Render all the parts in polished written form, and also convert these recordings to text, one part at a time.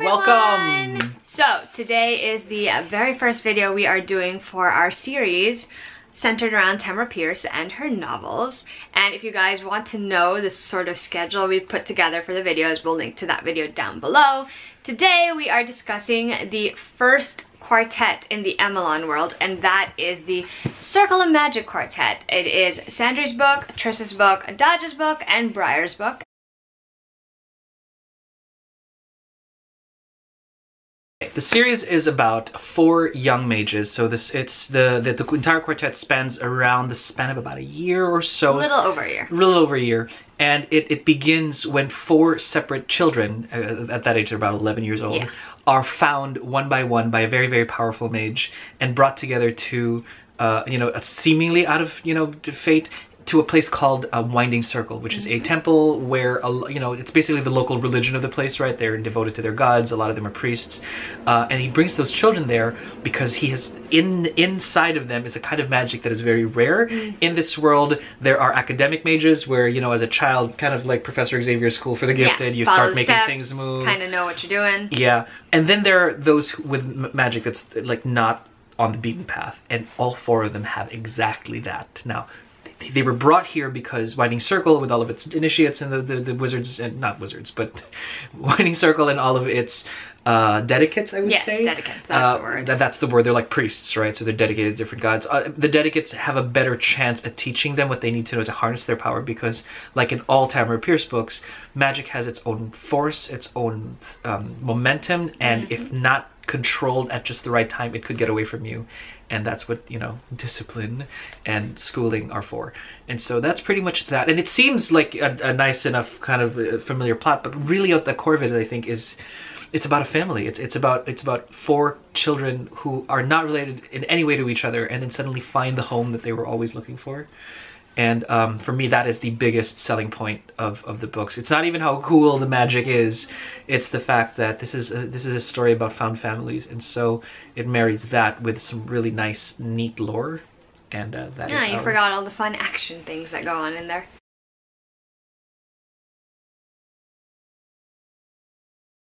everyone! Welcome! So, today is the very first video we are doing for our series centered around Tamora Pierce and her novels. And if you guys want to know the sort of schedule we've put together for the videos, we'll link to that video down below. Today we are discussing the first quartet in the Emelan world, and that is the Circle of Magic Quartet. It is Sandry's book, Triss's book, Dodge's book, and Briar's book. The series is about 4 young mages, so the entire quartet spans around the span of about a year or so. A little over a year. A little over a year. And it begins when 4 separate children, at that age they're about 11 years old, are found one by one by a very, very powerful mage and brought together to, seemingly out of, fate, to a place called Winding Circle, which is a temple where, it's basically the local religion of the place, right? They're devoted to their gods. A lot of them are priests. And he brings those children there because he has, inside of them is a kind of magic that is very rare. In this world, there are academic mages where, as a child, kind of like Professor Xavier's School for the Gifted, you start making things move. Kind of know what you're doing. Yeah. And then there are those with magic that's like not on the beaten path. And all 4 of them have exactly that. Now, they were brought here because Winding Circle, with all of its initiates and the wizards, not wizards, but Winding Circle and all of its dedicates, I would say. Yes, dedicates, that's the word. That's the word. They're like priests, right? So they're dedicated to different gods. The dedicates have a better chance at teaching them what they need to know to harness their power because, like in all Tamora Pierce books, magic has its own force, its own momentum, and if not controlled at just the right time, it could get away from you. And that's what, discipline and schooling are for. And so that's pretty much that. And it seems like a nice enough kind of familiar plot, but really at the core of it, I think, is it's about a family. It's about 4 children who are not related in any way to each other and then suddenly find the home that they were always looking for. And for me, that is the biggest selling point of the books. It's not even how cool the magic is. It's the fact that this is a story about found families. And so it marries that with some really nice, neat lore. And that is you forgot all the fun action things that go on in there.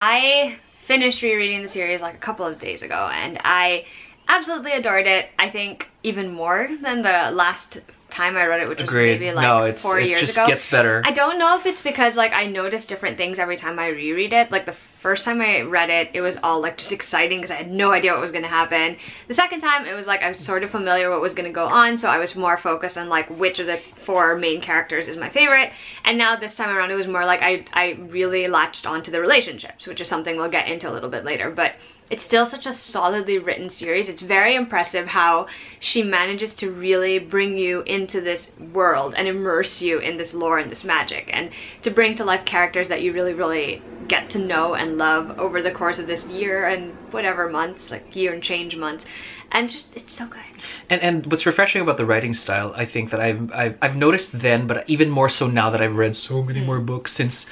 I finished rereading the series like a couple of days ago, and I absolutely adored it. I think even more than the last time I read it, which was maybe like 4 years ago. It just gets better. I don't know if it's because like I notice different things every time I reread it. Like the first time I read it, it was all like just exciting because I had no idea what was going to happen. The second time it was like I was sort of familiar what was going to go on, so I was more focused on like which of the 4 main characters is my favorite. And now this time around it was more like I really latched onto the relationships, which is something we'll get into a little bit later. But it's still such a solidly written series. It's very impressive how she manages to really bring you into this world and immerse you in this lore and this magic, and to bring to life characters that you really, really get to know and love over the course of this year and whatever months, like year and change months. And just, it's so good. And what's refreshing about the writing style, I think that I've noticed then, but even more so now that I've read so many more books since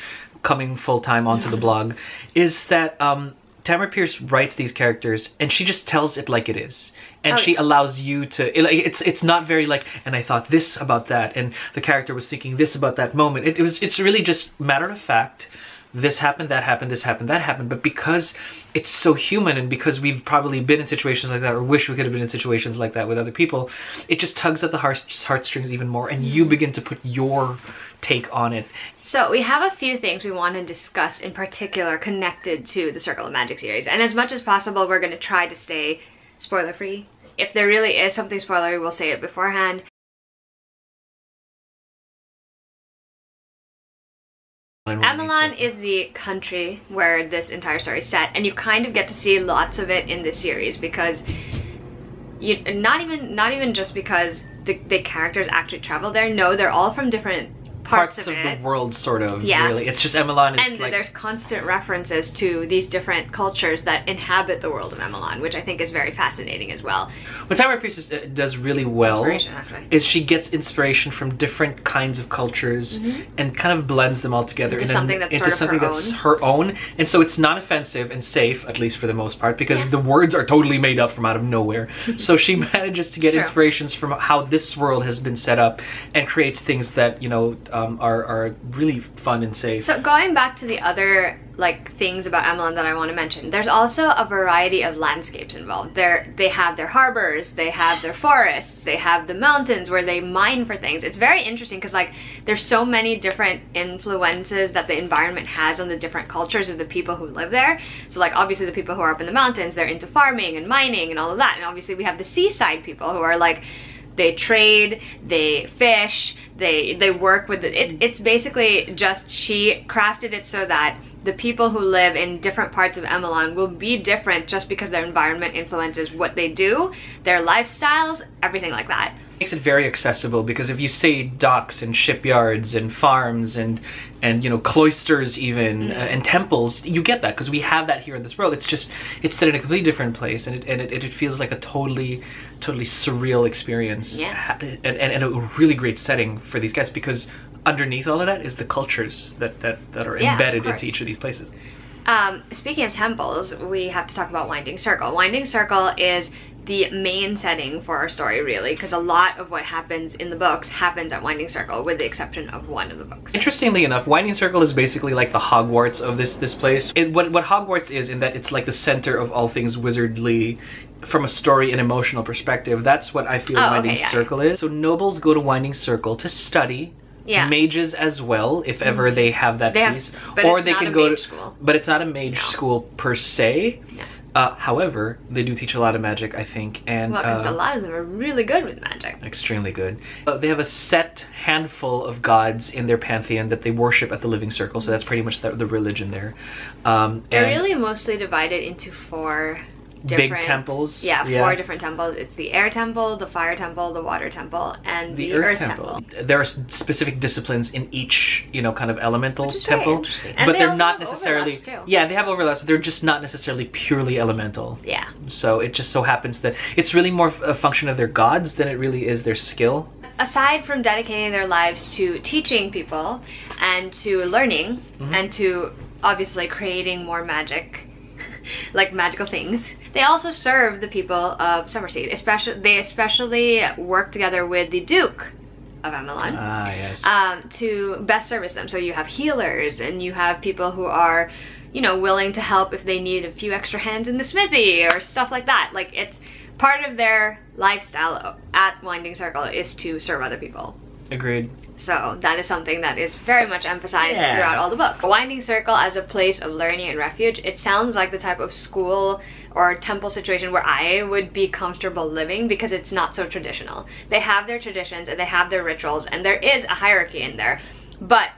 coming full-time onto the blog, is that Tamora Pierce writes these characters and she just tells it like it is. And she allows you to, it's not very like, and I thought this about that, and the character was thinking this about that moment. It's really just matter of fact. This happened, that happened, this happened, that happened. But because it's so human, and because we've probably been in situations like that, or wish we could have been in situations like that with other people, it just tugs at the heartstrings even more, and you begin to put your take on it. So we have a few things we want to discuss in particular connected to the Circle of Magic series, and as much as possible we're going to try to stay spoiler free. If there really is something spoilery, we'll say it beforehand. Emelan is the country where this entire story is set, and you kind of get to see lots of it in this series because not even just because the characters actually travel there. No, they're all from different parts of the world, sort of. Yeah, really. It's just Emelan is and like, there's constant references to these different cultures that inhabit the world of Emelan, which I think is very fascinating as well. What Tamora Pierce does really well is she gets inspiration from different kinds of cultures and kind of blends them all together into something that's her own. And so it's not offensive and safe, at least for the most part, because the words are totally made up from out of nowhere. So she manages to get inspirations from how this world has been set up and creates things that, are really fun and safe. So going back to the other like things about Emelan that I want to mention, there's also a variety of landscapes involved. They have their harbors, they have their forests, they have the mountains where they mine for things. It's very interesting because like there's so many different influences that the environment has on the different cultures of the people who live there. So like obviously the people who are up in the mountains, they're into farming and mining and all of that. And obviously we have the seaside people who are like, they trade, they fish, they work with it. It's basically just, she crafted it so that the people who live in different parts of Emelan will be different just because their environment influences what they do, their lifestyles, everything like that. Makes it very accessible, because if you say docks and shipyards and farms and you know, cloisters even, and temples, you get that because we have that here in this world. It's just, it's set in a completely different place, and it feels like a totally surreal experience. Yeah. And a really great setting for these guys, because underneath all of that is the cultures that are embedded into each of these places. Speaking of temples, we have to talk about Winding Circle. Winding Circle is the main setting for our story, really, because a lot of what happens in the books happens at Winding Circle, with the exception of one of the books. Interestingly enough, Winding Circle is basically like the Hogwarts of this place. What Hogwarts is, in that it's like the center of all things wizardly from a story and emotional perspective. That's what I feel Winding Circle is. So nobles go to Winding Circle to study. Yeah. Mages as well, if ever they have that piece. Or they can go to school. But it's not a mage school per se. Yeah. However, they do teach a lot of magic, I think, and well, because a lot of them are really good with magic. Extremely good. They have a set handful of gods in their pantheon that they worship at the Living Circle, so that's pretty much the religion there. They're really mostly divided into four different big temples. Yeah, four different temples. It's the air temple, the fire temple, the water temple, and the earth temple. There are specific disciplines in each, you know, kind of elemental temple, but they're not necessarily. Yeah, they have overlaps. They're just not necessarily purely elemental. Yeah. So it just so happens that it's really more a function of their gods than it really is their skill. Aside from dedicating their lives to teaching people and to learning and to obviously creating more magic, like magical things, they also serve the people of Summerseed. They especially work together with the Duke of Emelan. Yes. To best service them. So you have healers, and you have people who are, you know, willing to help if they need a few extra hands in the smithy or stuff like that. Like, it's part of their lifestyle at Winding Circle is to serve other people. Agreed. So that is something that is very much emphasized throughout all the books. Winding Circle as a place of learning and refuge, it sounds like the type of school or temple situation where I would be comfortable living, because it's not so traditional. They have their traditions and they have their rituals, and there is a hierarchy in there, but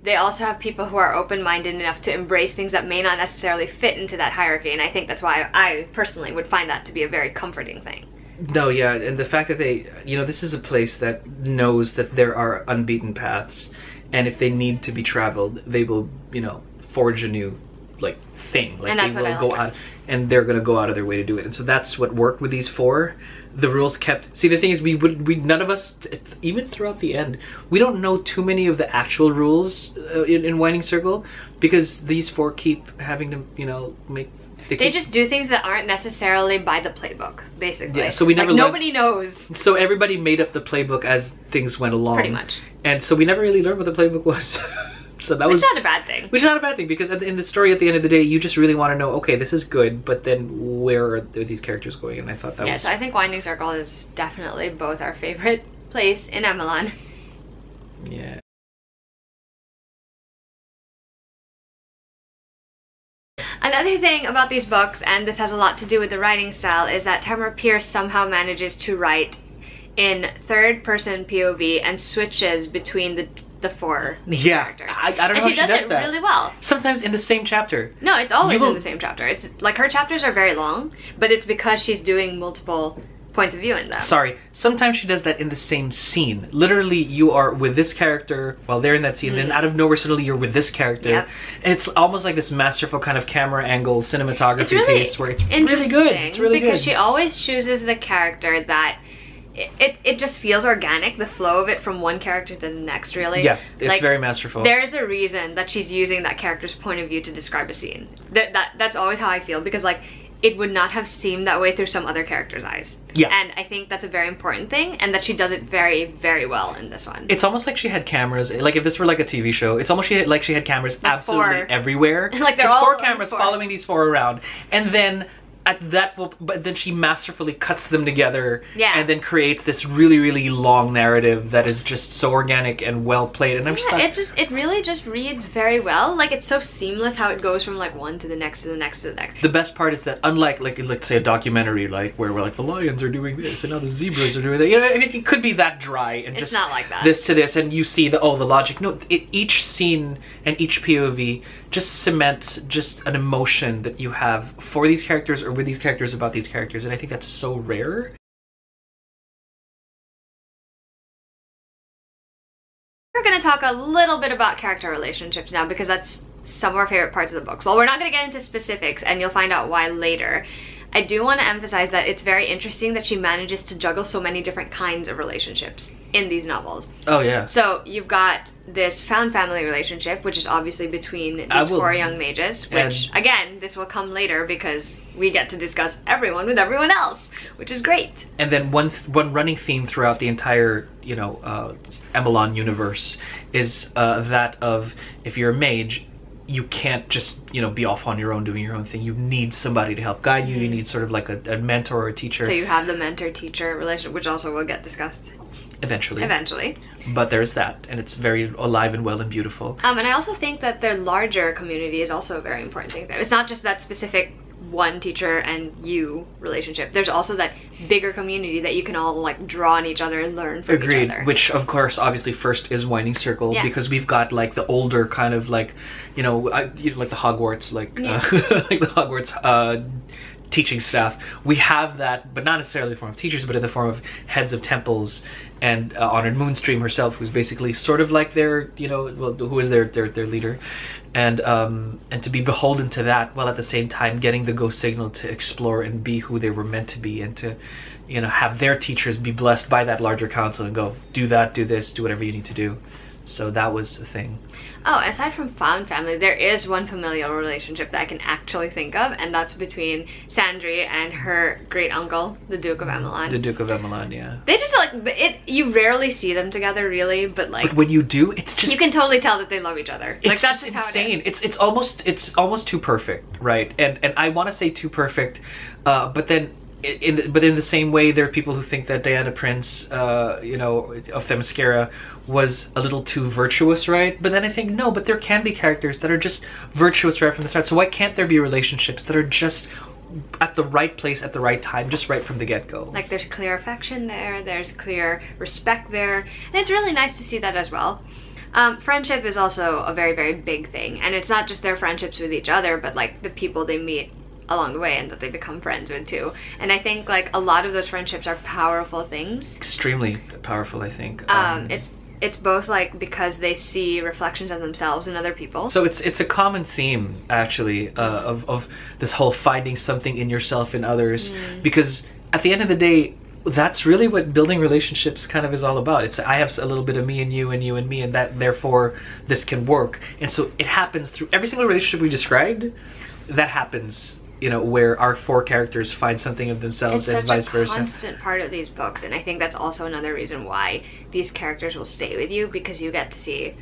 they also have people who are open-minded enough to embrace things that may not necessarily fit into that hierarchy, and I think that's why I personally would find that to be a very comforting thing. No, yeah, and the fact that they, you know, this is a place that knows that there are unbeaten paths, and if they need to be traveled, they will, you know, forge a new, like, thing. Like, and that's they will what I go like out, and they're gonna go out of their way to do it. And so that's what worked with these four. The rules kept. See, the thing is, we none of us, even throughout the end, we don't know too many of the actual rules in Winding Circle, because these four keep having to, you know, make. They just do things that aren't necessarily by the playbook, basically. Yeah, so we never nobody knows. So everybody made up the playbook as things went along. Pretty much. And so we never really learned what the playbook was. So that was not a bad thing. Which is not a bad thing, because in the story at the end of the day, you just really want to know, okay, this is good, but then where are these characters going? And I thought that was... So I think Winding Circle is definitely both our favorite place in Emelan. Yeah. Another thing about these books, and this has a lot to do with the writing style, is that Tamora Pierce somehow manages to write in third-person POV and switches between the four main characters. I don't know how she does that. And she does it really well. Sometimes in the same chapter. No, it's always in the same chapter. It's like her chapters are very long, but it's because she's doing multiple points of view in them. Sorry, sometimes she does that in the same scene. Literally, you are with this character while they're in that scene, then out of nowhere suddenly you're with this character. And it's almost like this masterful kind of camera angle cinematography piece where it's really good. It's really good. Because she always chooses the character that it just feels organic, the flow of it from one character to the next, really. Yeah, it's like, very masterful. There's a reason that she's using that character's point of view to describe a scene. That's always how I feel, because like it would not have seemed that way through some other character's eyes. Yeah. And I think that's a very important thing, and that she does it very, very well in this one. It's almost like she had cameras, like if this were like a TV show, it's almost like she had cameras like absolutely everywhere. Like they're just all 4 cameras following these 4 around. And then at that, but then she masterfully cuts them together, yeah, and then creates this really, really long narrative that is just so organic and well played. And I'm it really just reads very well. Like, it's so seamless how it goes from like one to the next to the next to the next. The best part is that unlike like let's say a documentary, like where we're like the lions are doing this and now the zebras are doing that, you know, I mean, it could be that dry and it's just not like that. This to this, and you see the logic. No, each scene and each POV just cements just an emotion that you have for these characters or with these characters about these characters, and I think that's so rare. We're going to talk a little bit about character relationships now, because that's some of our favorite parts of the books. Well, we're not going to get into specifics, and you'll find out why later. I do want to emphasize that it's very interesting that she manages to juggle so many different kinds of relationships in these novels. Oh, yeah. So you've got this found family relationship, which is obviously between these 4 young mages, which, again, this will come later because we get to discuss everyone with everyone else, which is great. And then one running theme throughout the entire, you know, Emelan universe is that of, if you're a mage, you can't just, you know, be off on your own doing your own thing. You need somebody to help guide you. You need sort of like a mentor or a teacher. So you have the mentor-teacher relationship, which also will get discussed. Eventually. But there's that, and it's very alive and well and beautiful. And I also think that their larger community is also a very important thing there. It's not just that specific one teacher and you relationship. There's also that bigger community that you can all like draw on each other and learn from each other. Which of course obviously first is Winding Circle, because we've got like the older kind of like, you know, like the Hogwarts, like like the Hogwarts teaching staff. We have that, but not necessarily in the form of teachers, but in the form of heads of temples, and Honored Moonstream herself, who's basically sort of like their, you know, well, who is their leader, and to be beholden to that, while at the same time getting the go signal to explore and be who they were meant to be, and to, you know, have their teachers be blessed by that larger council and go, do that, do this, do whatever you need to do. So that was the thing. Oh, aside from found family, there is one familial relationship that I can actually think of, and that's between Sandry and her great uncle, the Duke of Emelan. The Duke of Emelan, yeah. They just like you rarely see them together, really, but like. But when you do, it's just. You can totally tell that they love each other. Like, that's just insane. How it is. It's almost too perfect, right? And I want to say too perfect, but then. In the same way, there are people who think that Diana Prince, you know, of Themyscira was a little too virtuous, right? But then I think, no, but there can be characters that are just virtuous right from the start. So why can't there be relationships that are just at the right place at the right time, just right from the get-go? Like, there's clear affection there, there's clear respect there, and it's really nice to see that as well. Friendship is also a very, very big thing, and it's not just their friendships with each other, but like the people they meet along the way and that they become friends with too. And I think like a lot of those friendships are powerful things. Extremely powerful, I think. It's both like because they see reflections of themselves in other people. So it's a common theme actually of this whole finding something in yourself in others, because at the end of the day, that's really what building relationships kind of is all about. It's I have a little bit of me and you and me, and that therefore this can work. And so it happens through every single relationship we described. That happens, you know, where our 4 characters find something of themselves and vice versa. It's such a constant part of these books, and I think that's also another reason why these characters will stay with you, because you get to see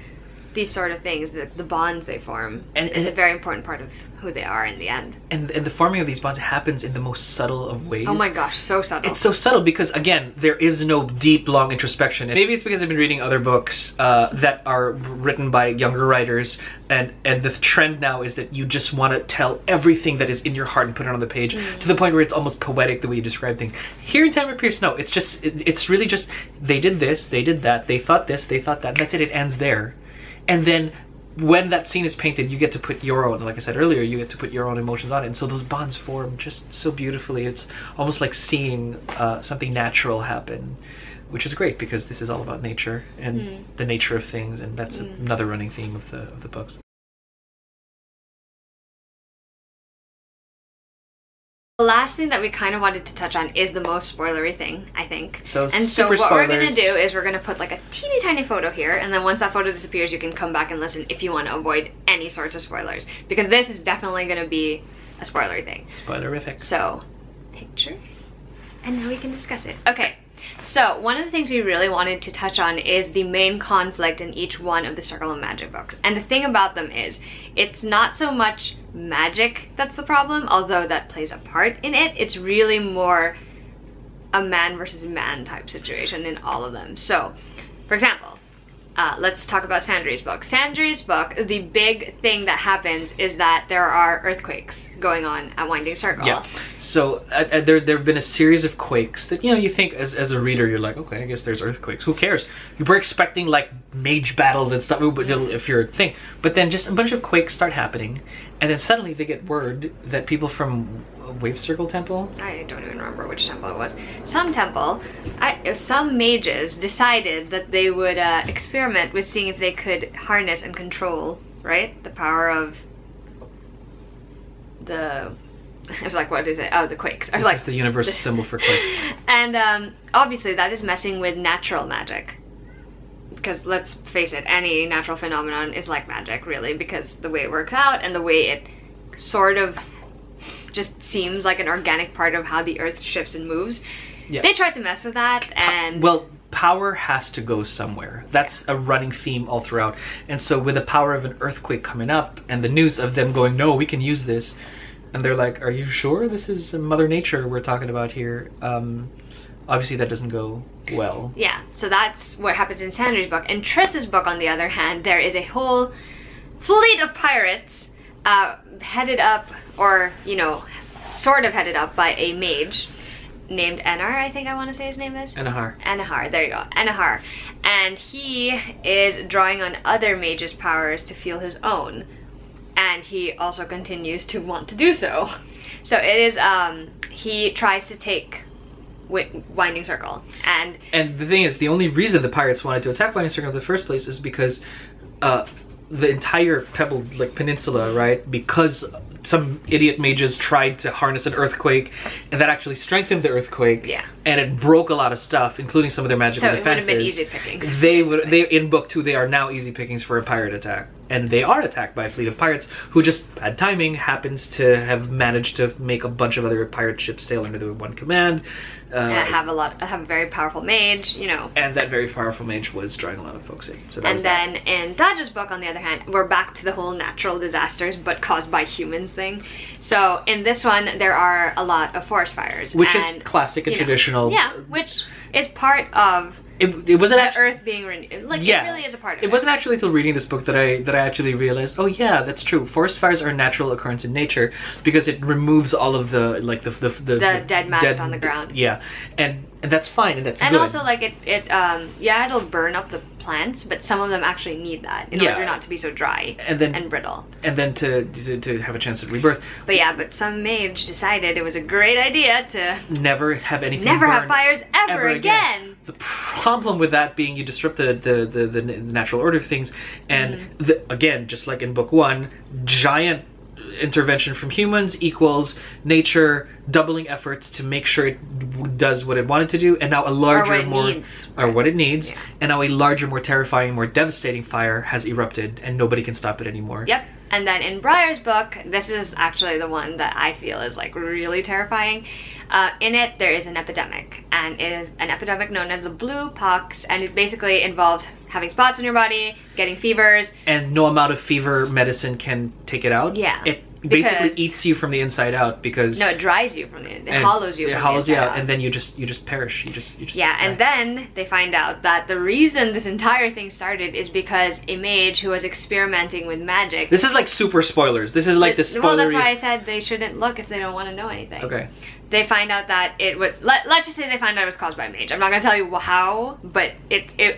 these sort of things, the bonds they form. And it's a very important part of who they are in the end. And the forming of these bonds happens in the most subtle of ways. Oh my gosh, so subtle. It's so subtle because, again, there is no deep, long introspection. And maybe it's because I've been reading other books that are written by younger writers, and the trend now is that you just want to tell everything that is in your heart and put it on the page, to the point where it's almost poetic the way you describe things. Here in Tamora Pierce, no, it's just, it's really just, they did this, they did that, they thought this, they thought that, and that's it, it ends there. And then when that scene is painted, you get to put your own, like I said earlier, you get to put your own emotions on it. And so those bonds form just so beautifully. It's almost like seeing something natural happen, which is great because this is all about nature and the nature of things. And that's another running theme of the books. The last thing that we kind of wanted to touch on is the most spoilery thing, I think. So what we're going to do is we're going to put like a teeny tiny photo here, and then once that photo disappears, you can come back and listen if you want to avoid any sorts of spoilers. Because this is definitely going to be a spoilery thing. Spoilerific. So, picture, and now we can discuss it. Okay, so one of the things we really wanted to touch on is the main conflict in each one of the Circle of Magic books. And the thing about them is, it's not so much magic that's the problem, although that plays a part in it. It's really more a man versus man type situation in all of them. So, for example, let's talk about Sandry's book. Sandry's book, the big thing that happens is that there are earthquakes going on at Winding Circle. Yeah. So there have been a series of quakes that, you know, you think as a reader, you're like, okay, I guess there's earthquakes. Who cares? You were expecting like mage battles and stuff, but if you're a thing. But then just a bunch of quakes start happening, and then suddenly they get word that people from Wave Circle Temple? I don't even remember which temple it was. Some temple, some mages decided that they would experiment with seeing if they could harness and control, right? The power of the... I was like, what is it? Oh, the quakes. I was This is the universal symbol for quake. And obviously that is messing with natural magic. Because let's face it, any natural phenomenon is like magic, really, because the way it works out and the way it sort of just seems like an organic part of how the earth shifts and moves. Yeah. They tried to mess with that, and... Well, power has to go somewhere. That's a running theme all throughout. And so with the power of an earthquake coming up, and the news of them going, no, we can use this, and they're like, are you sure this is Mother Nature we're talking about here? Obviously that doesn't go well. Yeah, so that's what happens in Sandry's book. In Triss's book, on the other hand, there is a whole fleet of pirates headed up, or, you know, sort of headed up by a mage named Enar, I think I want to say his name is? Enahar. Enahar, there you go, Enahar. And he is drawing on other mages' powers to fuel his own. And he also continues to want to do so. So it is, he tries to take Winding Circle, and the thing is, the only reason the pirates wanted to attack Winding Circle in the first place is because the entire Pebble Peninsula, right? Because some idiot mages tried to harness an earthquake, and that actually strengthened the earthquake. Yeah. And it broke a lot of stuff, including some of their magical defenses. So it would have been easy pickings. They in book 2, they are now easy pickings for a pirate attack. And they are attacked by a fleet of pirates who just bad timing happens to have managed to make a bunch of other pirate ships sail under the one command. Have a very powerful mage, you know. And that very powerful mage was drawing a lot of folks in. So and then in Dodge's book, on the other hand, we're back to the whole natural disasters but caused by humans thing. So in this one, there are a lot of forest fires. Which is classic and traditional. Yeah, which is part of it wasn't the earth being renewed. Like, yeah, it really is a part of it. It wasn't actually until reading this book that I actually realized, oh yeah, that's true. Forest fires are a natural occurrence in nature because it removes all of the dead mass on the ground. Yeah, and that's fine, and that's good. And also, like, yeah, it'll burn up the plants, but some of them actually need that in order not to be so dry and brittle. And then to have a chance at rebirth. But yeah, but some mage decided it was a great idea to never have anything have fires ever again. The problem with that being you disrupt the natural order of things, and again, just like in book 1, giant intervention from humans equals nature doubling efforts to make sure it does what it wanted to do, and now a larger, what it needs, and now a larger, more terrifying, more devastating fire has erupted, and nobody can stop it anymore. Yep. And then in Briar's book, this is actually the one that I feel is like really terrifying. In it, there is an epidemic, and it is an epidemic known as the blue pox, and it basically involves having spots on your body, getting fevers. And no amount of fever medicine can take it out. Yeah. It basically eats you from the inside out because... No, it dries you from the inside. It hollows you from the inside out. It hollows you out, and then you just perish. You just yeah, die. And then they find out that the reason this entire thing started is because a mage who was experimenting with magic... This is like super spoilers. This is like the spoilers. Well, that's why I said they shouldn't look if they don't want to know anything. Okay. They find out that it would... Let's just say they find out it was caused by a mage. I'm not going to tell you how, but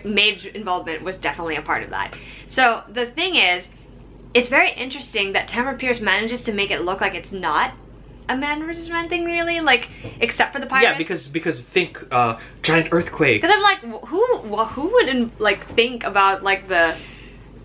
mage involvement was definitely a part of that. So the thing is, it's very interesting that Tamora Pierce manages to make it look like it's not a man versus man thing, really, like, except for the pirates. Yeah, because think giant earthquake. Because I'm like, who would like think about like the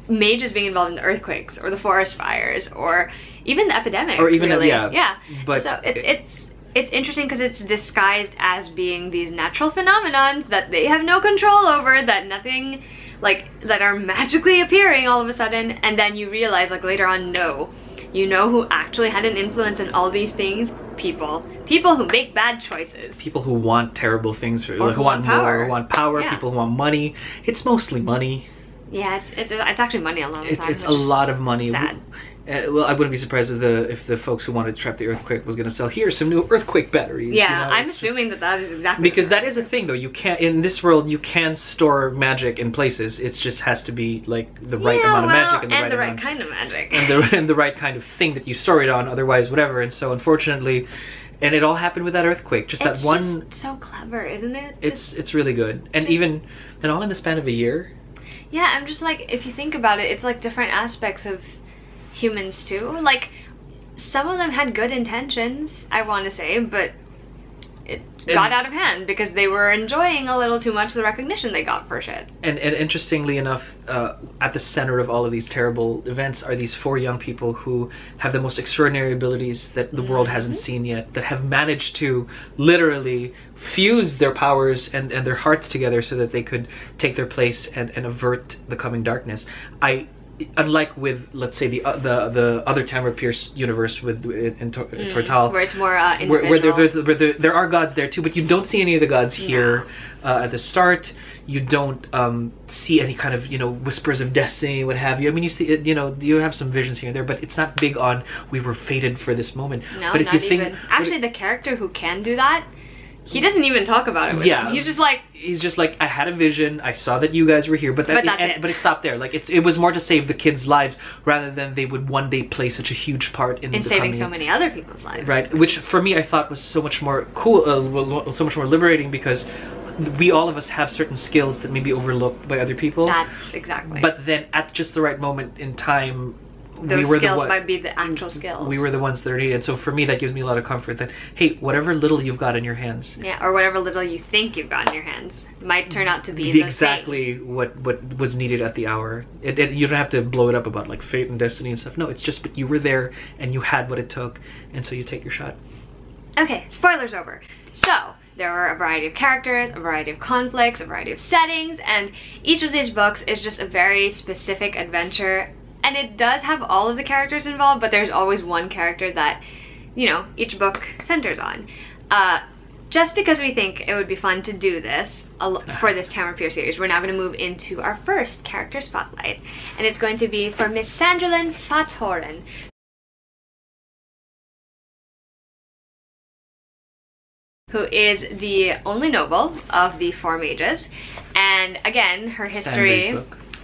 mages being involved in the earthquakes or the forest fires or even the epidemic, or even really. Yeah. But so it's interesting because it's disguised as being these natural phenomenons that they have no control over, that nothing, like, that are magically appearing all of a sudden, and then you realize, like, later on, no, You know who actually had an influence in all these things? People. People who make bad choices. People who want terrible things, or who want power. More, who want power, people who want money. It's mostly money. Yeah, it's actually money a lot of times. It's a lot of money. Sad. Well, I wouldn't be surprised if the folks who wanted to trap the earthquake was going to sell, here's some new earthquake batteries. Yeah, I'm assuming that is exactly because that is a thing though. You can't, in this world, you can store magic in places. It just has to be like the right amount of magic and the right kind of magic and the right kind of thing that you store it on. Otherwise, whatever. And so, unfortunately, and it all happened with that earthquake. Just that one. It's just so clever, isn't it? It's really good, and and all in the span of a year. Yeah, I'm just like, if you think about it, it's like different aspects of humans too. Like, some of them had good intentions, I want to say, but it got out of hand because they were enjoying a little too much the recognition they got for shit. And interestingly enough, at the center of all of these terrible events are these 4 young people who have the most extraordinary abilities that the world hasn't seen yet, that have managed to literally fuse their powers and their hearts together so that they could take their place and avert the coming darkness. Unlike with, let's say, the other Tamora Pierce universe in Tortal, where it's more individual. where there are gods there too, but you don't see any of the gods here at the start. You don't see any kind of whispers of destiny, what have you. I mean, you see you have some visions here and there, but it's not big on we were fated for this moment. No, but if not you think, even. Actually, the character who can do that, he doesn't even talk about it with him. He's just like, I had a vision, I saw that you guys were here, but it stopped there. Like, it was more to save the kids' lives rather than they would one day play such a huge part in saving so many other people's lives. Right, which for me I thought was so much more cool, so much more liberating, because all of us have certain skills that may be overlooked by other people. That's exactly. But then at just the right moment in time, those skills might be the actual skills. We were the ones that are needed. So for me, that gives me a lot of comfort that, hey, whatever little you've got in your hands. Yeah, or whatever little you think you've got in your hands might turn out to be exactly what was needed at the hour. You don't have to blow it up about like fate and destiny and stuff. No, it's just you were there and you had what it took, and so you take your shot. Okay, spoilers over. So, there are a variety of characters, a variety of conflicts, a variety of settings, and each of these books is just a very specific adventure. And it does have all of the characters involved, but there's always one character that, each book centers on. Just because we think it would be fun to do this for this Tamora Pierce series, we're now going to move into our first character spotlight. And it's going to be for Miss Sandrylyn Fatoren, who is the only noble of the 4 mages. And again, her history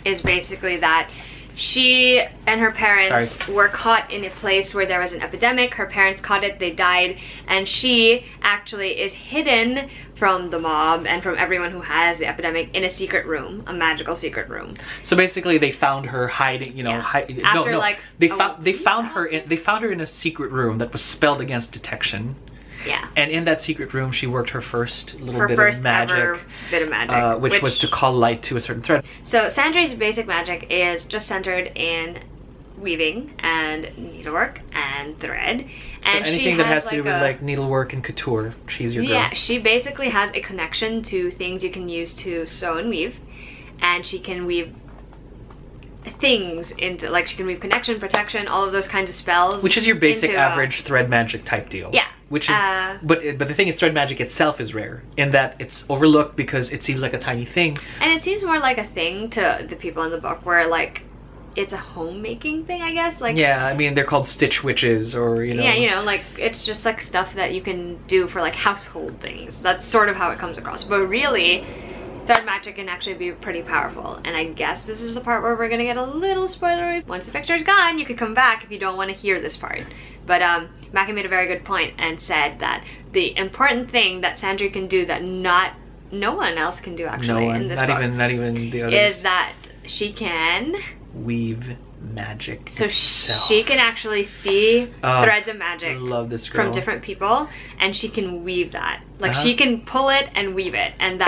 is basically that she and her parents were caught in a place where there was an epidemic. Her parents caught it, they died, and she actually is hidden from the mob and from everyone who has the epidemic in a secret room, a magical secret room. So basically, they found her hiding. They found her in a secret room that was spelled against detection. Yeah. And in that secret room, she worked her first bit of magic, which was to call light to a certain thread. So Sandry's basic magic is just centered in weaving and needlework and thread. So and anything that has to do with like needlework and couture, she's your girl. Yeah, she basically has a connection to things you can use to sew and weave, and she can weave things into, like, she can weave connection, protection, all of those kinds of spells, which is your basic average thread magic type deal. Yeah. Which is, but the thing is, thread magic itself is rare in that it's overlooked because it seems like a tiny thing. And it seems more like a thing to the people in the book where, like, it's a homemaking thing, I guess. Like, yeah, I mean, they're called stitch witches, or yeah, like, it's just like stuff that you can do for like household things. That's sort of how it comes across. But really, thread magic can actually be pretty powerful, and I guess this is the part where we're gonna get a little spoilery. Once the picture's gone, you can come back if you don't want to hear this part. But Mackie made a very good point and said that the important thing that Sandry can do that no one else can do actually in this book, not even the others, is that she can weave magic. So she can actually see threads of magic from different people, and she can weave that. Like, she can pull it and weave it, and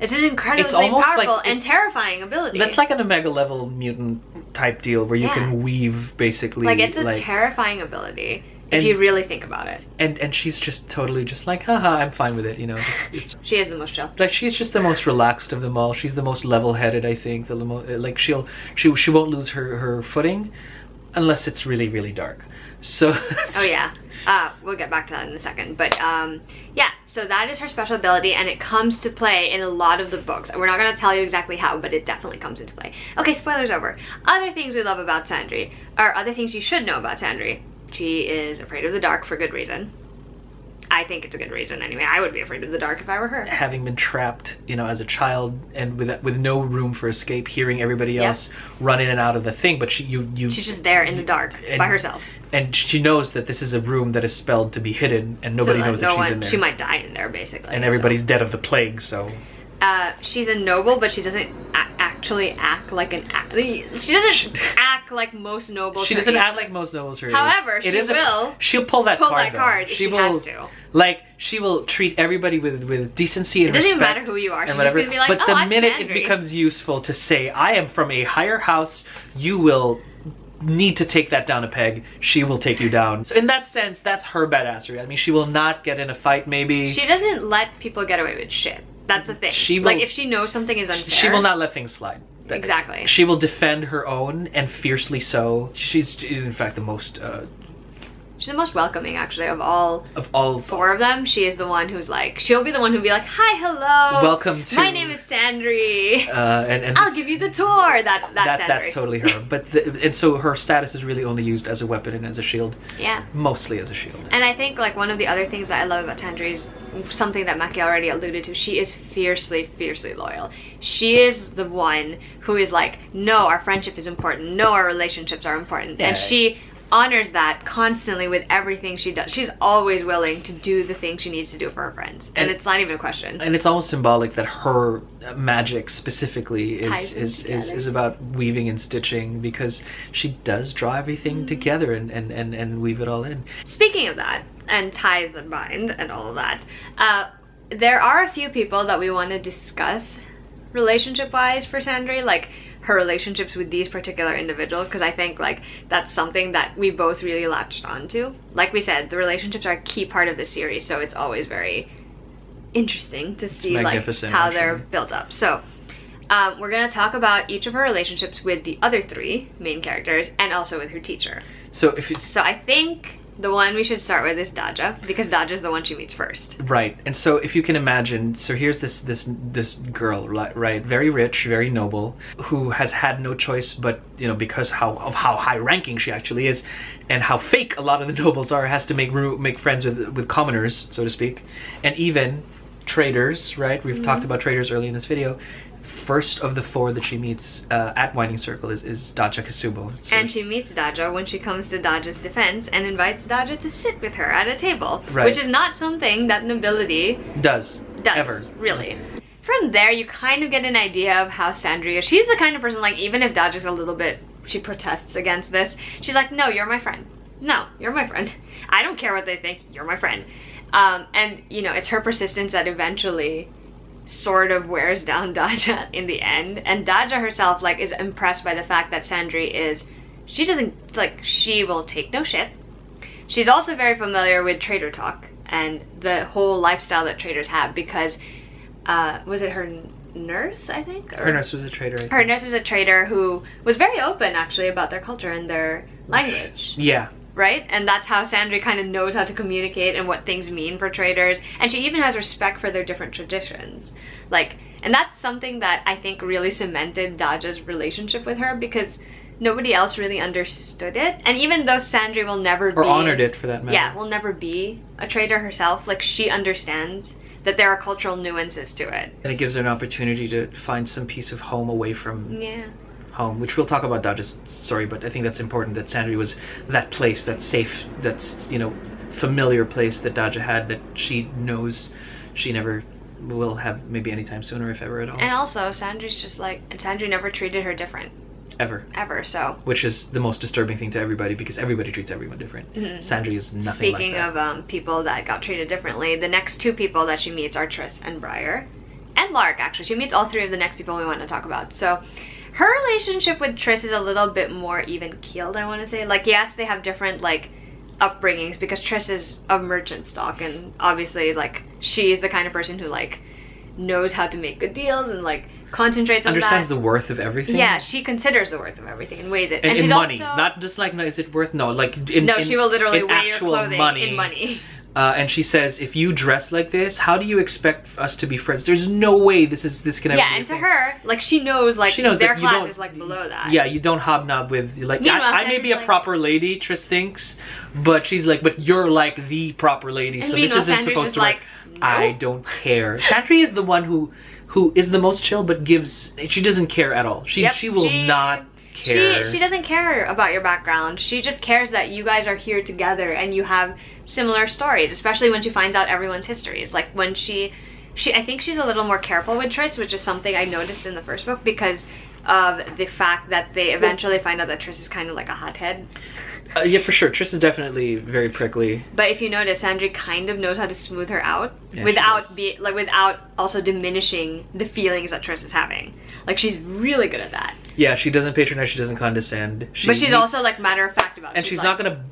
it's an incredibly powerful and terrifying ability. That's like an Omega level mutant type deal where you can weave basically. Like, it's a terrifying ability if you really think about it. And she's just totally just like, haha, I'm fine with it, She is the most chill. Like, she's just the most relaxed of them all. She's the most level-headed, I think. Like, she won't lose her footing. unless it's really, really dark. So oh yeah, we'll get back to that in a second. But yeah, so that is her special ability, and it comes to play in a lot of the books. We're not going to tell you exactly how, but it definitely comes into play. Okay, spoilers over. Other things we love about Sandry, or other things you should know about Sandry. She is afraid of the dark for good reason. I think it's a good reason anyway. I would be afraid of the dark if I were her. Having been trapped, you know, as a child and with no room for escape, hearing everybody else run in and out of the thing, but she's just there in the dark by herself. And she knows that this is a room that is spelled to be hidden, and nobody knows that she's in there. She might die in there, basically. And everybody's dead of the plague, so. She's a noble, but she doesn't actually act like an. She doesn't act like most nobles. She doesn't act like most nobles. However, she'll pull that card. She has to. Like, she will treat everybody with decency and respect. It doesn't even matter who you are. She's just gonna be like, but the minute Sandry. It becomes useful to say, I am from a higher house, you will need to take that down a peg, she will take you down. So in that sense, that's her badassery. I mean, she will not get in a fight, maybe. She doesn't let people get away with shit. That's the thing. Like, if she knows something is unfair, she will not let things slide. Exactly. She will defend her own, and fiercely so. She's, in fact, the most... she's the most welcoming, actually, of all four of them. She is the one who's like, she'll be the one who'll be like, hi, hello. Welcome to... My name is Sandry. And I'll give you the tour. That's Sandry. That's totally her. But and so her status is really only used as a weapon and as a shield. Yeah. Mostly as a shield. And I think, like, one of the other things that I love about Sandry is something that Maki already alluded to. She is fiercely, fiercely loyal. She is the one who is like, no, our friendship is important. No, our relationships are important. Yeah. And she honors that constantly with everything she does. She's always willing to do the thing she needs to do for her friends, and it's not even a question. And it's almost symbolic that her magic specifically is about weaving and stitching, because she does draw everything together and weave it all in. Speaking of that, and ties and bind and all of that, there are a few people that we want to discuss relationship-wise for Sandry, like her relationships with these particular individuals, because I think, like, that's something that we both really latched onto. Like we said, the relationships are a key part of the series, so it's always very interesting to see, like, how they're built up. So we're gonna talk about each of her relationships with the other three main characters, and also with her teacher. So I think the one we should start with is Daja, because Daja's the one she meets first. Right. And so if you can imagine, so here's this girl, right, very rich, very noble, who has had no choice but, you know, because of how high ranking she actually is, and how fake a lot of the nobles are, has to make friends with commoners, so to speak, and even traders, right? We've talked about traders early in this video. First of the four that she meets at Winding Circle is Daja Kasubo. So and she meets Daja when she comes to Daja's defense and invites Daja to sit with her at a table, right. Which is not something that nobility does ever. Really. From there, you kind of get an idea of how Sandry is. She's the kind of person, like, even if Daja's a little bit, she protests against this, she's like, no, you're my friend. No, you're my friend. I don't care what they think, you're my friend. And, you know, it's her persistence that eventually sort of wears down Daja in the end, and Daja herself, like, is impressed by the fact that Sandry is, she doesn't, like, she will take no shit. She's also very familiar with trader talk and the whole lifestyle that traders have, because was it her nurse, I think? Her nurse was a trader, I think. Her nurse was a trader who was very open, actually, about their culture and their language. Yeah. Right? And that's how Sandry kind of knows how to communicate and what things mean for traders. And she even has respect for their different traditions. Like, and that's something that I think really cemented Daja's relationship with her, because nobody else really understood it. And even though Sandry will never be... Or honored it, for that matter. Yeah, will never be a trader herself. Like, she understands that there are cultural nuances to it. And it gives her an opportunity to find some piece of home away from... Yeah. Home, which we'll talk about Daja's story, but I think that's important that Sandry was that place, that safe, that's, you know, familiar place that Daja had, that she knows she never will have maybe anytime sooner, if ever at all. And also, Sandry's just like, and Sandry never treated her different. Ever, so. Which is the most disturbing thing to everybody, because everybody treats everyone different. Sandry is nothing like that. Speaking of people that got treated differently, the next two people that she meets are Triss and Briar. And Lark, actually. She meets all three of the next people we want to talk about. So, her relationship with Triss is a little bit more even-keeled, I want to say. Like, yes, they have different, like, upbringings, because Triss is a merchant stock, and obviously, like, she is the kind of person who, like, knows how to make good deals and, like, concentrates on that. Understands the worth of everything. Yeah, she considers the worth of everything and weighs it. And she's in money, also... not just like, is it worth? No, like she will literally weigh your actual clothing in money. And she says, if you dress like this, how do you expect us to be friends? There's no way this can ever be and to her, like, she knows their class is like below that. Yeah, you don't hobnob with, like, I may be a proper lady, Tris thinks, but she's like, but you're like the proper lady, so this isn't supposed to work. Nope. I don't care. Sandry is the one who is the most chill, but she doesn't care at all. She will not care. She doesn't care about your background. She just cares that you guys are here together and you have similar stories, especially when she finds out everyone's histories. Like when I think she's a little more careful with Tris, which is something I noticed in the first book because of the fact that they eventually find out that Tris is kind of like a hothead. Yeah, for sure. Tris is definitely very prickly. But if you notice, Sandry kind of knows how to smooth her out without also diminishing the feelings that Tris is having. Like, she's really good at that. Yeah, she doesn't patronize, she doesn't condescend. But she's also like matter of fact about it. And she's not gonna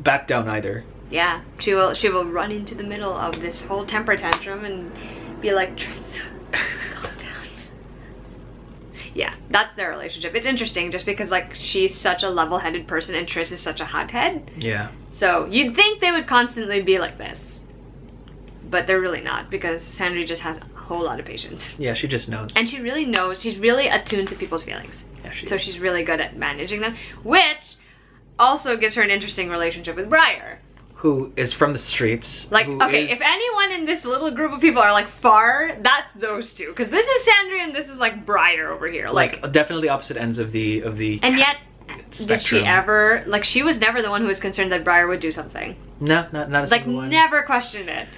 back down either. Yeah, she will run into the middle of this whole temper tantrum and be like, Tris, calm down. Yeah, that's their relationship. It's interesting just because like she's such a level-headed person and Tris is such a hothead. Yeah. So you'd think they would constantly be like this. But they're really not because Sandry just has a whole lot of patience. Yeah, she just knows. And she really knows. She's really attuned to people's feelings. Yeah, so she's really good at managing them, which also gives her an interesting relationship with Briar. Who is from the streets. Like, okay, if anyone in this little group of people are like far, that's those two. Because this is Sandry and this is like Briar over here. Like definitely opposite ends of the and yet, spectrum. Did she ever, like, she was never the one who was concerned that Briar would do something. No, not a single one. Like, never questioned it.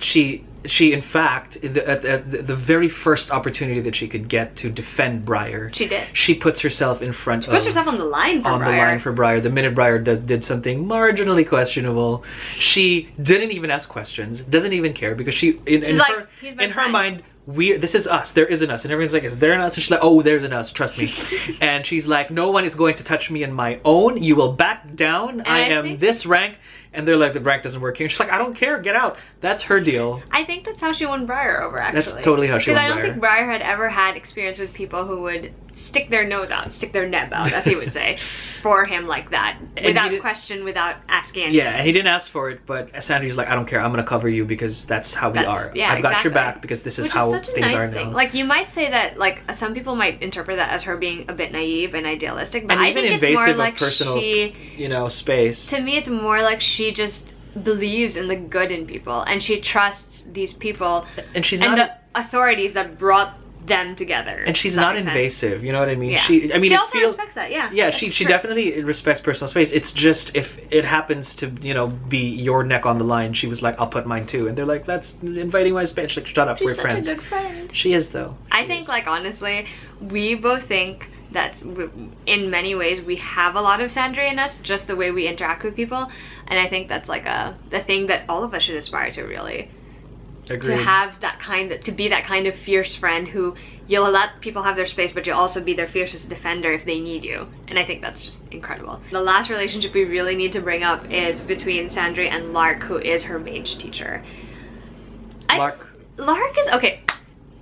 She in fact, at the very first opportunity that she could get to defend Briar, she did. She puts herself in front She puts herself on the line for Briar. On the line for Briar. The minute Briar did something marginally questionable, she didn't even ask questions, doesn't even care, because in her mind, this is us, there is an us, and everyone's like, is there an us? And she's like, oh, there's an us, trust me. And she's like, no one is going to touch me in my own, you will back down, I am this rank. And they're like, the rank doesn't work here. And she's like, I don't care, get out. That's her deal. I think that's how she won Briar over, actually. That's totally how she won Briar. Because I don't think Briar had ever had experience with people who would stick their nose out, stick their neb out, as he would say, for him like that. Without question, without asking anything. Yeah, and he didn't ask for it, but Sandry's like, I don't care, I'm gonna cover you because that's how we are. Yeah, I've got your back because this is how things are now. Like, you might say that, like, some people might interpret that as her being a bit naive and idealistic, but and I even think it's more like of personal, space. To me, it's more like she just believes in the good in people and she trusts these people and the authorities that brought them together. And she's not invasive, you know what I mean? Yeah. She also respects that, yeah. Yeah, she definitely respects personal space. It's just if it happens to, be your neck on the line, she was like, I'll put mine too. And they're like, that's inviting my space. She's like, shut up, we're friends. She's such a good friend. She is, though. I think, like, honestly, we both think that in many ways we have a lot of Sandry in us, just the way we interact with people. And I think that's like the thing that all of us should aspire to, really. Agreed. To have to be that kind of fierce friend who you'll let people have their space, but you'll also be their fiercest defender if they need you. And I think that's just incredible. The last relationship we really need to bring up is between Sandry and Lark, who is her mage teacher. Lark is, okay,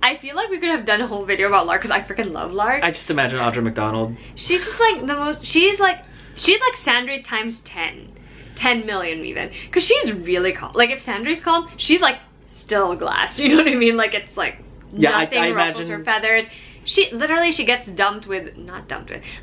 I feel like we could have done a whole video about Lark because I freaking love Lark. I just imagine Audra McDonald. She's just like the most, she's like Sandry times 10 million even. Because she's really calm. Like, if Sandry's calm, she's like still glass, you know what I mean? Like, it's like nothing I ruffles her feathers. She gets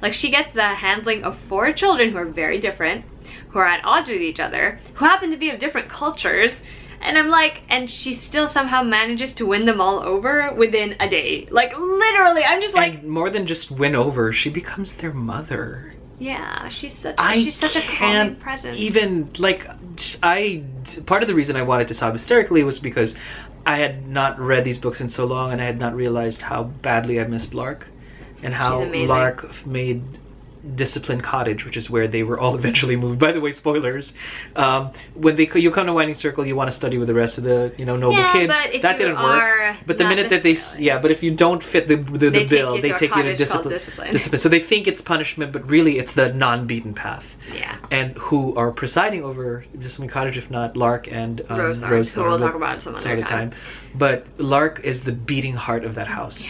like, she gets the handling of 4 children who are very different, who are at odds with each other, who happen to be of different cultures. And I'm like, and she still somehow manages to win them all over within a day. Like, literally, I'm just like... And more than just win over, she becomes their mother. Yeah, she's such a calming presence. Even, like, part of the reason I wanted to sob hysterically was because I had not read these books in so long and I had not realized how badly I missed Lark. And how Lark made Discipline Cottage, which is where they were all eventually moved. By the way, spoilers. When you come to Winding Circle, you want to study with the rest of the noble kids. But that didn't work. But the minute that but if you don't fit the bill, they take you to discipline. So they think it's punishment, but really it's the non-beaten path. Yeah. And who are presiding over Discipline Cottage, if not Lark and Rose, who we'll talk about some other time. But Lark is the beating heart of that house. Yeah.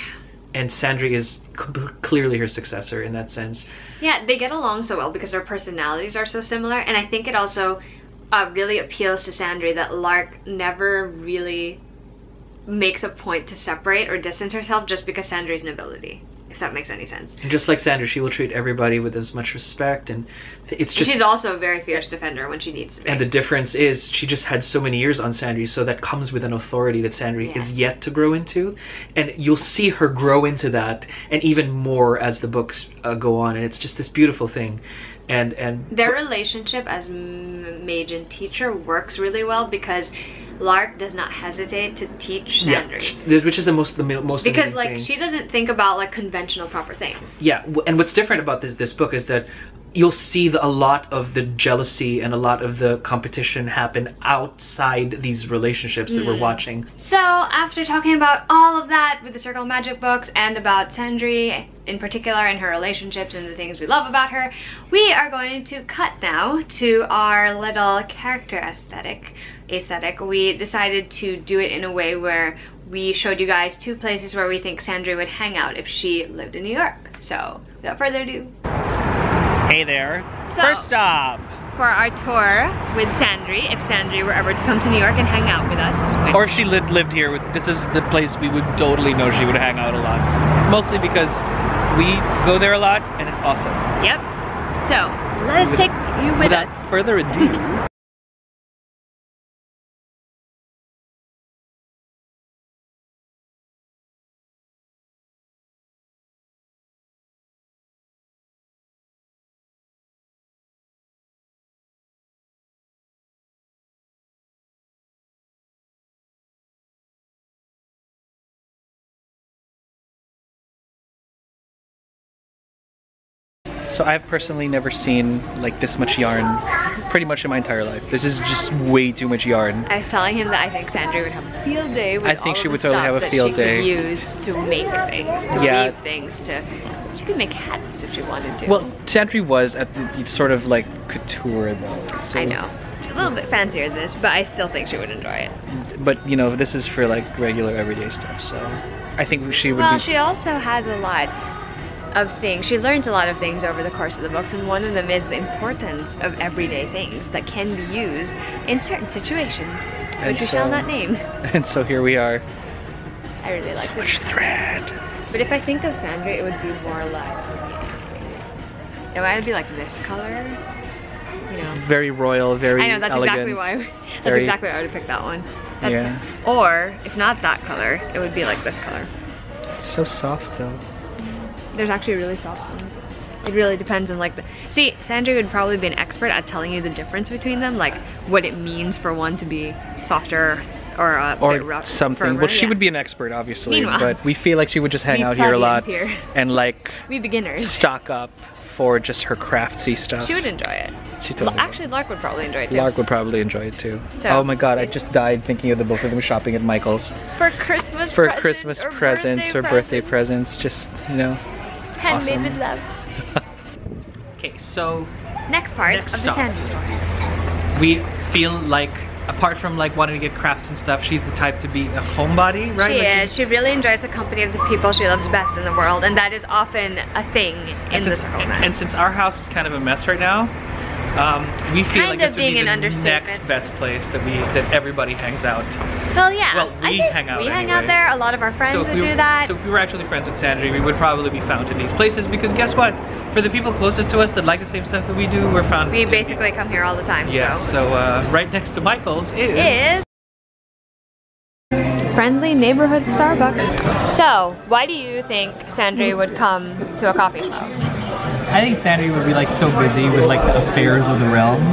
and Sandry is clearly her successor in that sense. Yeah, they get along so well because their personalities are so similar, and I think it also really appeals to Sandry that Lark never really makes a point to separate or distance herself just because Sandry's nobility, if that makes any sense. And just like Sandry, she will treat everybody with as much respect, and it's just... She's also a very fierce defender when she needs to be. And the difference is she just had so many years on Sandry, so that comes with an authority that Sandry is yet to grow into, and you'll see her grow into that, and even more as the books go on, and it's just this beautiful thing. And their relationship as mage and teacher works really well because Lark does not hesitate to teach Sandry. Yeah, which is the most because like thing. She doesn't think about like conventional proper things. Yeah, and what's different about this book is that you'll see a lot of the jealousy and a lot of the competition happen outside these relationships that we're watching. So after talking about all of that with the Circle of Magic books and about Sandry in particular and her relationships and the things we love about her, we are going to cut now to our little character aesthetic. We decided to do it in a way where we showed you guys 2 places where we think Sandry would hang out if she lived in New York. So without further ado. Hey there. So, first stop for our tour with Sandry, if Sandry were ever to come to New York and hang out with us. Or she lived here. This is the place we would totally know she would hang out a lot. Mostly because we go there a lot and it's awesome. Yep. So let us take you with us. Without further ado. So I've personally never seen like this much yarn pretty much in my entire life. This is just way too much yarn. I was telling him that I think Sandry would have a field day with all she of would the totally stuff have a field that she day. could use to make things, to weave things, she could make hats if she wanted to. Well, Sandry was at the sort of like couture though. So. I know. She's a little bit fancier than this, but I still think she would enjoy it. But you know, this is for like regular everyday stuff, so I think she would Well, she also has a lot of things. She learns a lot of things over the course of the books, and one of them is the importance of everyday things that can be used in certain situations, which we shall not name. And so here we are. I really like so much thread. But if I think of Sandry, it would be more like, it might be like this color, you know. Very royal, very I know, that's elegant, exactly why. That's exactly why I would have picked that one. Or if not that color, it would be like this color. It's so soft though. There's actually really soft ones. It really depends on like the... See, Sandry would probably be an expert at telling you the difference between them, like what it means for one to be softer or a bit rough. Something. Firmer. Well, she would be an expert, obviously, Meanwhile, but we feel like she would just hang out here a lot and like we beginners stock up for just her craftsy stuff. She would enjoy it. She totally actually, Lark would probably enjoy it too. Lark would probably enjoy it too. So, oh my god, I just died thinking of the both of them shopping at Michael's. For Christmas presents or birthday presents, just, you know. Handmade with love. Okay, so next part of the Sandry tour. We feel like, apart from like wanting to get crafts and stuff, she's the type to be a homebody, right? She is. She really enjoys the company of the people she loves best in the world, and that is often a thing in the Circle. And since our house is kind of a mess right now, we feel like this would be the next best place that everybody hangs out. Well, yeah. Well, we hang out there. A lot of our friends would do that. So if we were actually friends with Sandry, we would probably be found in these places because guess what? For the people closest to us that like the same stuff that we do, we're found. We basically come here all the time. Yeah. So right next to Michael's is friendly neighborhood Starbucks. So why do you think Sandry would come to a coffee shop? I think Sandry would be like so busy with like the affairs of the realm,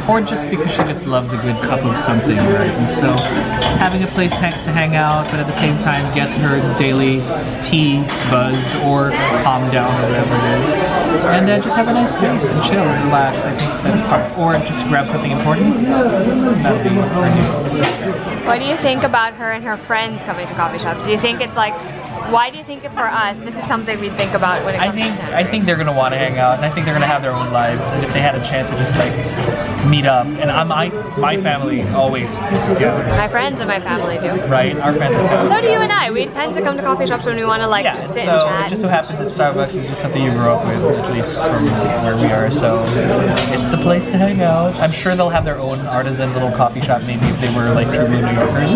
or just because she just loves a good cup of something, right? And so having a place to hang out, but at the same time get her daily tea buzz or calm down or whatever it is, and just have a nice space and chill and relax. I think that's part. Or just grab something important. That'll be her new. What do you think about her and her friends coming to coffee shops? Do you think it's like why do you think for us this is something we'd think about when it comes to Sandry? I think they're gonna want to hang out, and I think they're gonna have their own lives. And if they had a chance to just like meet up, and my family always together. My friends and my family do. Right, our friends and family. So do you and I. We tend to come to coffee shops when we want to like just sit and chat. It just so happens that Starbucks is just something you grew up with, at least from where we are. So it's the place to hang out. I'm sure they'll have their own artisan little coffee shop, maybe if they were like true New Yorkers.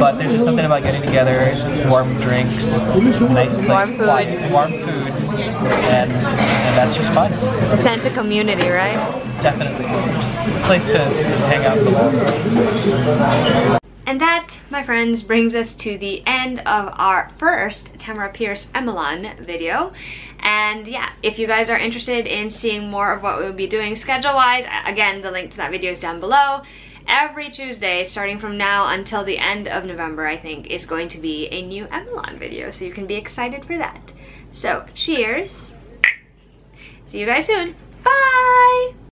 But there's just something about getting together, warm drinks, nice place, warm food, and that's just fun. It's a sense of community, right? Definitely, just a place to hang out in the long run. And that, my friends, brings us to the end of our first Tamora Pierce Emelan video. And yeah, if you guys are interested in seeing more of what we'll be doing schedule-wise, again, the link to that video is down below. Every Tuesday, starting from now until the end of November, I think, is going to be a new Emelan video, so you can be excited for that. So, cheers! See you guys soon! Bye!